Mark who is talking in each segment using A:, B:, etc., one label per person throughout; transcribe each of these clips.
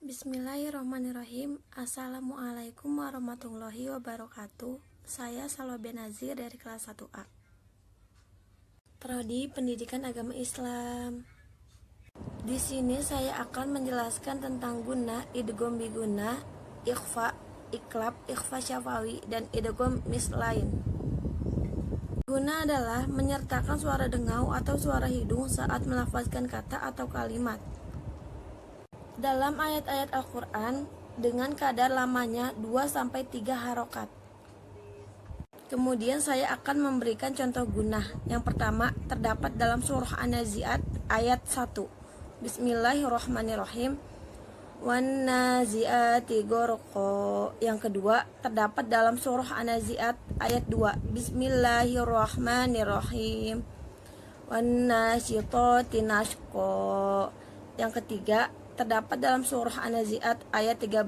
A: Bismillahirrahmanirrahim. Assalamualaikum warahmatullahi wabarakatuh. Saya Salwa Benazir dari kelas 1A. Prodi Pendidikan Agama Islam. Di sini saya akan menjelaskan tentang guna, idgham biguna, ikhfa, iklab, ikhfa syafawi, dan idgham mislain. Guna adalah menyertakan suara dengau atau suara hidung saat melafazkan kata atau kalimat. Dalam ayat-ayat Al-Quran dengan kadar lamanya 2-3 harokat. Kemudian saya akan memberikan contoh gunah. Yang pertama terdapat dalam surah An-Nazi'at ayat 1. Bismillahirrahmanirrahim. Wan nazi'ati ghorqa. Yang kedua terdapat dalam surah An-Nazi'at ayat 2. Bismillahirrahmanirrahim. Wan nasyitati nashqa. Yang ketiga terdapat dalam surah An-Nazi'at ayat 13.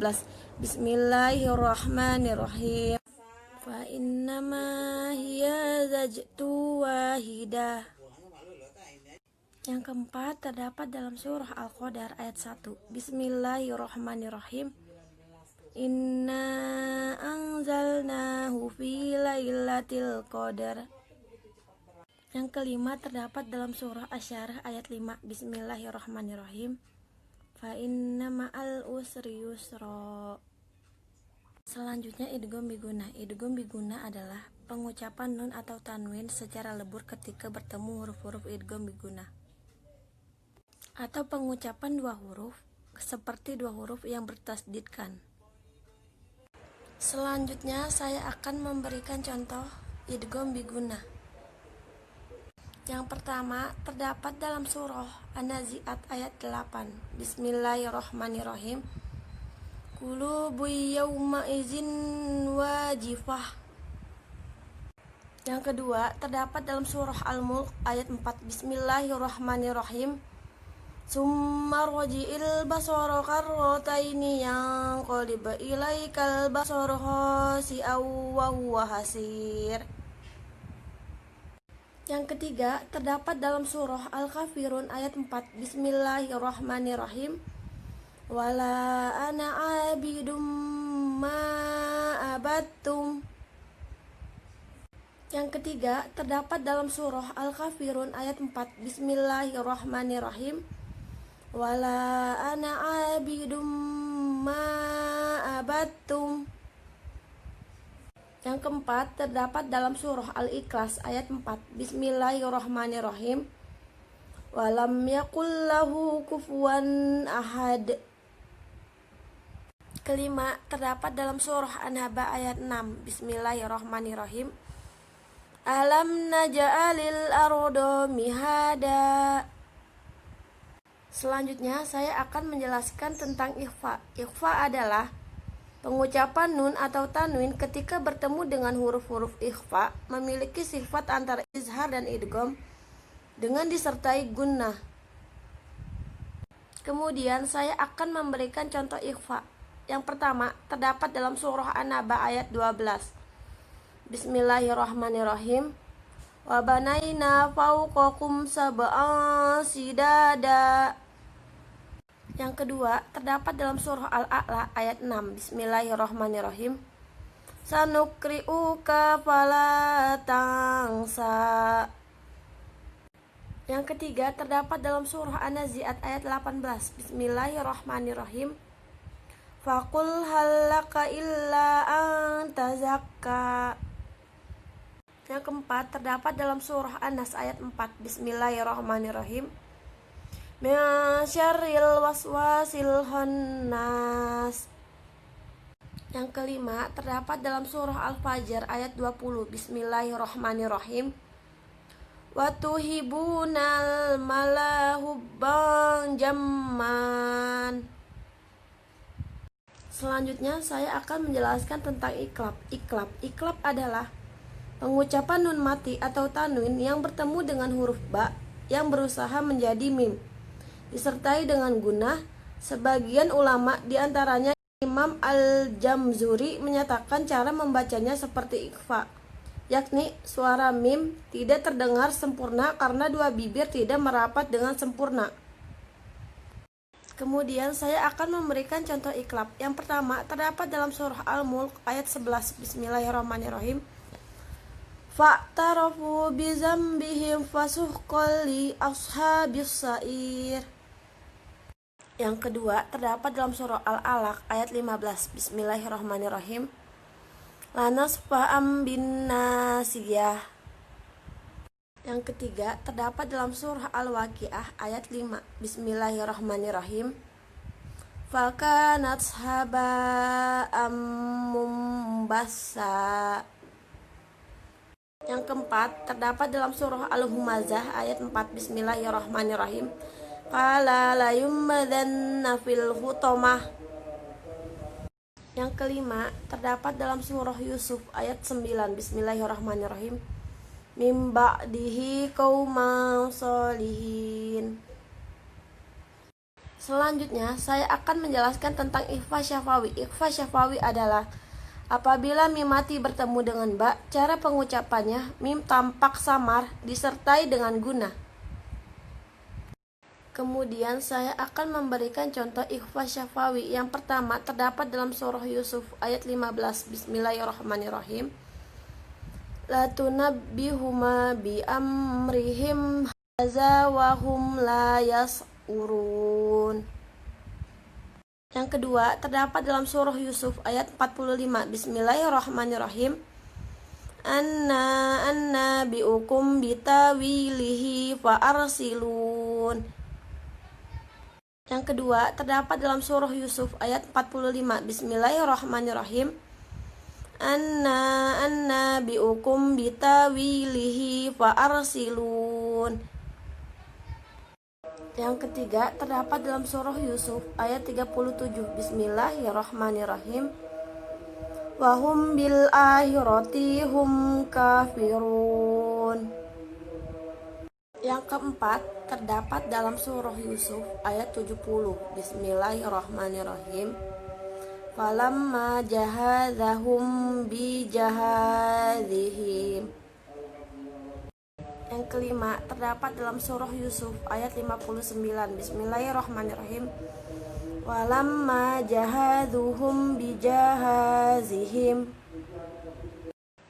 A: Bismillahirrahmanirrahim. Fa innama hiya zajtu wahidah. Yang keempat terdapat dalam surah Al-Qadar ayat 1. Bismillahirrahmanirrahim. Inna anzalnahu fi lailatul qadar. Yang kelima terdapat dalam surah Asy-Syarah ayat 5. Bismillahirrahmanirrahim. Fa inna ma'al usri yusra. Selanjutnya idgham biguna. Idgham biguna adalah pengucapan nun atau tanwin secara lebur ketika bertemu huruf-huruf idgham biguna, atau pengucapan dua huruf seperti dua huruf yang bertasdidkan. Selanjutnya saya akan memberikan contoh idgham biguna. Yang pertama terdapat dalam surah An-Nazi'at ayat 8. Bismillahirrahmanirrahim. Qulubu yawma izin wajifah. Yang kedua terdapat dalam surah Al-Mulk ayat 4. Bismillahirrahmanirrahim. Summa rji'il basara karrataini yanqalib ilaikal basaru khasi'aw wa huwa hasir. Yang ketiga terdapat dalam surah Al-Kafirun ayat 4. Bismillahirrahmanirrahim. Wala ana abidum ma abattum. Yang ketiga terdapat dalam surah Al-Kafirun ayat 4. Bismillahirrahmanirrahim. Wala ana abidum ma abattum. Yang keempat terdapat dalam surah Al-Ikhlas ayat 4. Bismillahirrahmanirrahim. Walam yakul lahu kufuwan ahad. Kelima terdapat dalam surah An-Naba ayat 6. Bismillahirrahmanirrahim. Alam naj'alil arda mihada. Selanjutnya saya akan menjelaskan tentang ikhfa. Ikhfa adalah pengucapan nun atau tanwin ketika bertemu dengan huruf-huruf ikhfa memiliki sifat antara izhar dan idgham dengan disertai gunnah. Kemudian saya akan memberikan contoh ikhfa. Yang pertama terdapat dalam surah An-Naba ayat 12. Bismillahirrahmanirrahim. Wa banaina fawqakum sab'an sidada. Yang kedua terdapat dalam surah Al-A'la ayat 6. Bismillahirrahmanirrahim. Sanukri'uka fala tansa. Yang ketiga terdapat dalam surah An-Nazi'at ayat 18. Bismillahirrahmanirrahim. Faqul halaka illa an tazakka. Yang keempat terdapat dalam surah An-Nas ayat 4. Bismillahirrahmanirrahim. Min syarril waswasil khannas. Yang kelima terdapat dalam surah Al-Fajr ayat 20. Bismillahirrahmanirrahim. Wa tuhibunal mala hubban jamman. Selanjutnya saya akan menjelaskan tentang iklab. Iklab adalah pengucapan nun mati atau tanwin yang bertemu dengan huruf ba yang berusaha menjadi mim, disertai dengan gunnah. Sebagian ulama diantaranya Imam Al-Jamzuri menyatakan cara membacanya seperti ikhfa, yakni suara mim tidak terdengar sempurna karena dua bibir tidak merapat dengan sempurna. Kemudian saya akan memberikan contoh iklab. Yang pertama terdapat dalam surah Al-Mulk ayat 11. Bismillahirrahmanirrahim. Fa'tarafu bizambihim fasuhqal li ashabis sa'ir. Yang kedua terdapat dalam surah Al-Alaq ayat 15. Bismillahirrahmanirrahim. Lanasfa'am bin nasiyah. Yang ketiga terdapat dalam surah Al-Waqiah ayat 5. Bismillahirrahmanirrahim. Fakanat haba'am mumbassa. Yang keempat terdapat dalam surah Al-Humazah ayat 4. Bismillahirrahmanirrahim. Qala la yummadanna fil hutamah. Yang kelima terdapat dalam surah Yusuf ayat 9. Bismillahirrahmanirrahim. Mim ba'dihi qauman sholihin. Selanjutnya saya akan menjelaskan tentang ikhfa syafawi. Ikhfa syafawi adalah apabila mim mati bertemu dengan ba, cara pengucapannya mim tampak samar disertai dengan guna. Kemudian saya akan memberikan contoh ikhfa syafawi. Yang pertama terdapat dalam surah Yusuf ayat 15. Bismillahirrahmanirrahim. La tunabbihuma bi amrihim haza wa hum la yas'urun. Yang kedua terdapat dalam surah Yusuf ayat 45. Bismillahirrahmanirrahim. Anna biukum bitawilihi fa arsilun. Yang kedua terdapat dalam surah Yusuf ayat 45. Bismillahirrahmanirrahim. Anna biukum bitawilihi fa arsilun. Yang ketiga terdapat dalam surah Yusuf ayat 37. Bismillahirrahmanirrahim. Wa hum bil akhirati hum kafirun. Yang keempat terdapat dalam surah Yusuf ayat 70. Bismillahirrahmanirrahim. Falamma jahazahum bi jahazihim. Yang kelima terdapat dalam surah Yusuf ayat 59. Bismillahirrahmanirrahim. Walamma jahazuhum bi jahazihim.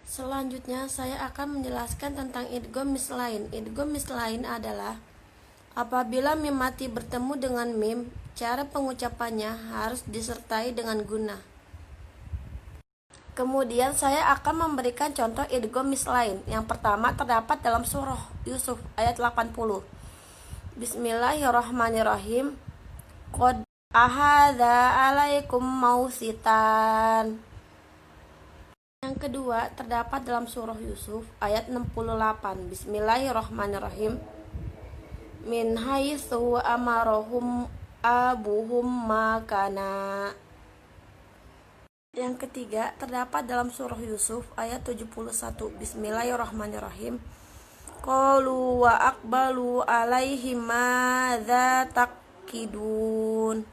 A: Selanjutnya saya akan menjelaskan tentang idgham mislain. Idgham mislain adalah apabila mim mati bertemu dengan mim, cara pengucapannya harus disertai dengan guna. Kemudian saya akan memberikan contoh idgham mislain. Yang pertama terdapat dalam surah Yusuf ayat 80. Bismillahirrahmanirrahim. Qad ahadza alaikum mausitan. Yang kedua terdapat dalam surah Yusuf ayat 68. Bismillahirrahmanirrahim. Min haitsu amarahum abuhum makana. Yang ketiga terdapat dalam surah Yusuf ayat 71. Bismillahirrahmanirrahim. Qalu wa aqbalu alaihim madza taqidun.